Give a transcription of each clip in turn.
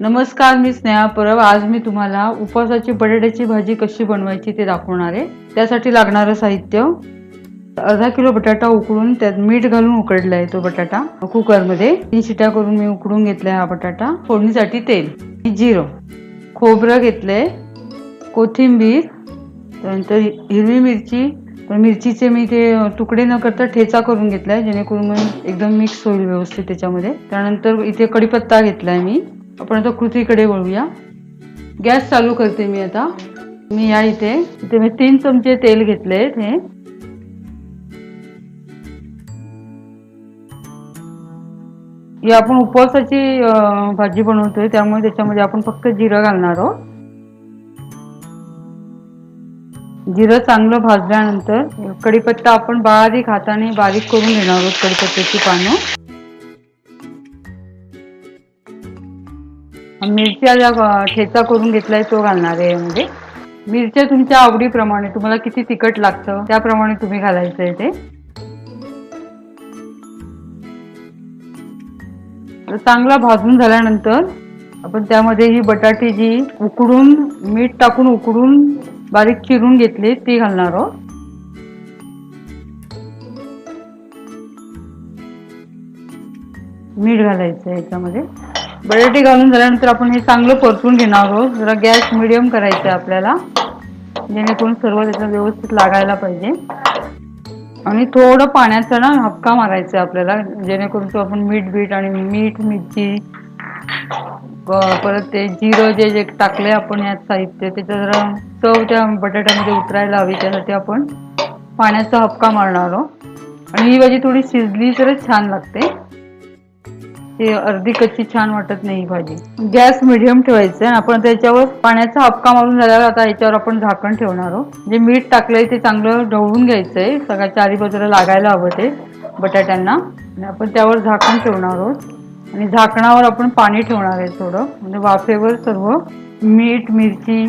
नमस्कार, मी स्नेहा परब। आज मी तुम्हाला उपवासाची बटाट्याची भाजी कशी बनवायची ते दाखवणार आहे। त्यासाठी लागणारं साहित्य: अर्धा किलो बटाटा उकडून त्यात मीठ घालून उकडलाय तो बटाटा कुकरमध्ये 3 शिट्या करून मी उकडून घेतलाय हा बटाटा। फोडणीसाठी तेल, जिरं, खोबरं घेतलंय, कोथिंबीर, त्यानंतर हिरवी मिरची। तर मिरचीचे मी ते तुकडे न करता ठेचा करून घेतलाय, जेणेकरून मग एकदम मिक्स होईल व्यवस्थित त्याच्यामध्ये। त्यानंतर इथे कढीपत्ता घेतलाय मी। आपण आता कृतीकडे वळूया। गॅस चालू करते मी आता। मी इथे मी 3 चमचे तेल घेतले। हे आपण उपवासाची भाजी बनवतोय, त्यामुळे त्याच्यामध्ये आपण फक्त जिरं घालणार आहोत। जिरं चांगलं भाजल्यानंतर कढीपत्ता आपण बारीक हाताने बारीक करून घेणार आहोत। कढीपत्त्याची पानं, मिरच्या ठेचा करून घेतलाय तो घालणार आहे यामध्ये। मिरच्या तुमच्या आवडीप्रमाणे, तुम्हाला किती तिखट लागतं त्याप्रमाणे तुम्ही घालायचं आहे ते। चांगला भाजून झाल्यानंतर आपण त्यामध्ये ही बटाटी जी उकडून मीठ टाकून उकडून बारीक चिरून घेतली ती घालणार आहोत। मीठ घालायचं आहे याच्यामध्ये। बटाटे घालून झाल्यानंतर आपण हे चांगलं परतून घेणार आहोत। जरा गॅस मिडियम करायचा आहे आपल्याला, जेणेकरून सर्व त्याचा व्यवस्थित लागायला पाहिजे। आणि थोडं पाण्याचा ना हक्का मारायचा आहे आपल्याला, जेणेकरून तो आपण मीठ आणि मिरची परत ते जिरं जे टाकले आपण यात साहित्य, त्याचं जरा चव त्या बटाट्यामध्ये उतरायला हवी, त्यासाठी आपण पाण्याचा हक्का मारणार आहोत। आणि ही भाजी थोडी शिजली तरच छान लागते, ते अर्धी कच्ची छान वाटत नाही भाजी। गॅस मिडियम ठेवायचा आहे। आपण त्याच्यावर पाण्याचा हक्का मारून झाल्यावर आता याच्यावर आपण झाकण ठेवणार आहोत। जे मीठ टाकलंय ते चांगलं ढवळून घ्यायचंय, सगळ्या चारी बाजूला लागायला हवं ते बटाट्यांना। आणि आपण त्यावर झाकण ठेवणार आहोत आणि झाकणावर आपण पाणी ठेवणार आहे थोडं, म्हणजे वाफेवर सर्व मीठ, मिरची,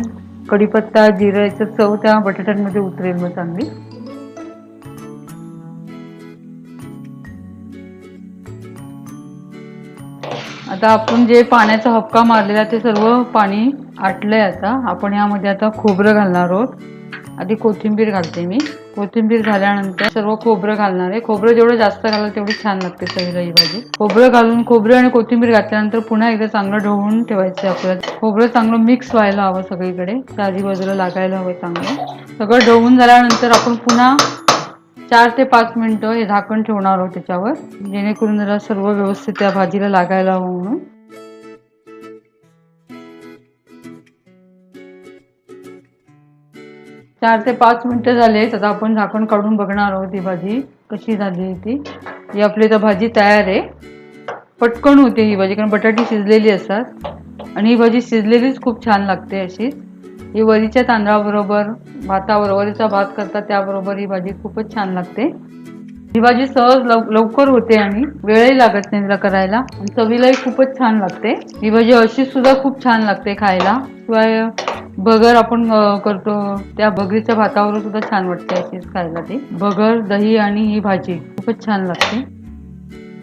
कढीपत्ता, जिऱ्याचं चव त्या बटाट्यांमध्ये उतरेल मग चांगली। आता आपण जे पाण्याचा हक्का मारलेला ते सर्व पाणी आटलंय। आता आपण यामध्ये आता खोबरं घालणार आहोत। आधी कोथिंबीर घालते मी। कोथिंबीर झाल्यानंतर सर्व खोबरं घालणार आहे। खोबरं जेवढं जास्त घालाल तेवढी छान लागते चवीला ही भाजी। खोबरं आणि कोथिंबीर घातल्यानंतर पुन्हा एकदा चांगलं ढवळून ठेवायचं आपल्याला। खोबरं चांगलं मिक्स व्हायला हवं, सगळीकडे चारी बाजूला लागायला हवं चांगलं। सगळं ढवळून झाल्यानंतर आपण पुन्हा 4 ते 5 मिनिटं हे झाकण ठेवणार आहोत त्याच्यावर, जेणेकरून जरा सर्व व्यवस्थित त्या भाजीला लागायला हवं म्हणून। 4 ते 5 मिनिटं झालेत। आता आपण झाकण काढून बघणार आहोत ही भाजी कशी झाली ती। ही आपली तर भाजी तयार आहे। पटकन होते ही भाजी, कारण बटाटी शिजलेली असतात आणि ही भाजी शिजलेलीच खूप छान लागते अशी। ही वरीच्या तांदळाबरोबर, भाताबरोबर, वरीचा भात करतात त्याबरोबर ही भाजी खूपच छान लागते। ही भाजी सहज लवकर होते आणि वेळही लागत नाही तिला करायला, आणि चवीलाही खूपच छान लागते। ही भाजी अशी सुद्धा खूप छान लागते खायला। शिवाय भगर आपण करतो त्या भगरीच्या भातावर सुद्धा छान वाटते अशीच खायला ती। भगर, दही आणि ही भाजी खूपच छान लागते,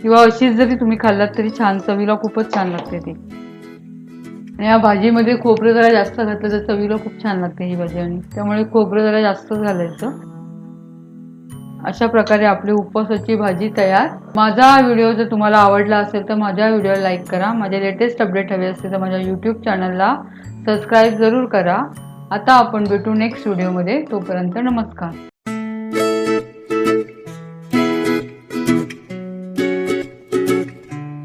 किंवा अशीच जरी तुम्ही खाल्लात तरी छान, चवीला खूपच छान लागते ती। आणि या भाजीमध्ये खोबरं जरा जास्त घातलं तर चवीला खूप छान लागते ही भाजी, आणि त्यामुळे खोबरं जरा जास्त घालायचं। अशा प्रकारे आपली उपवासाची भाजी तयार। माझा व्हिडिओ जर तुम्हाला आवडला असेल तर माझ्या व्हिडिओला लाईक करा। माझे लेटेस्ट अपडेट हवे असतील तर माझ्या यूट्यूब चॅनलला सबस्क्राईब जरूर करा। आता आपण भेटू नेक्स्ट व्हिडिओमध्ये, तोपर्यंत नमस्कार।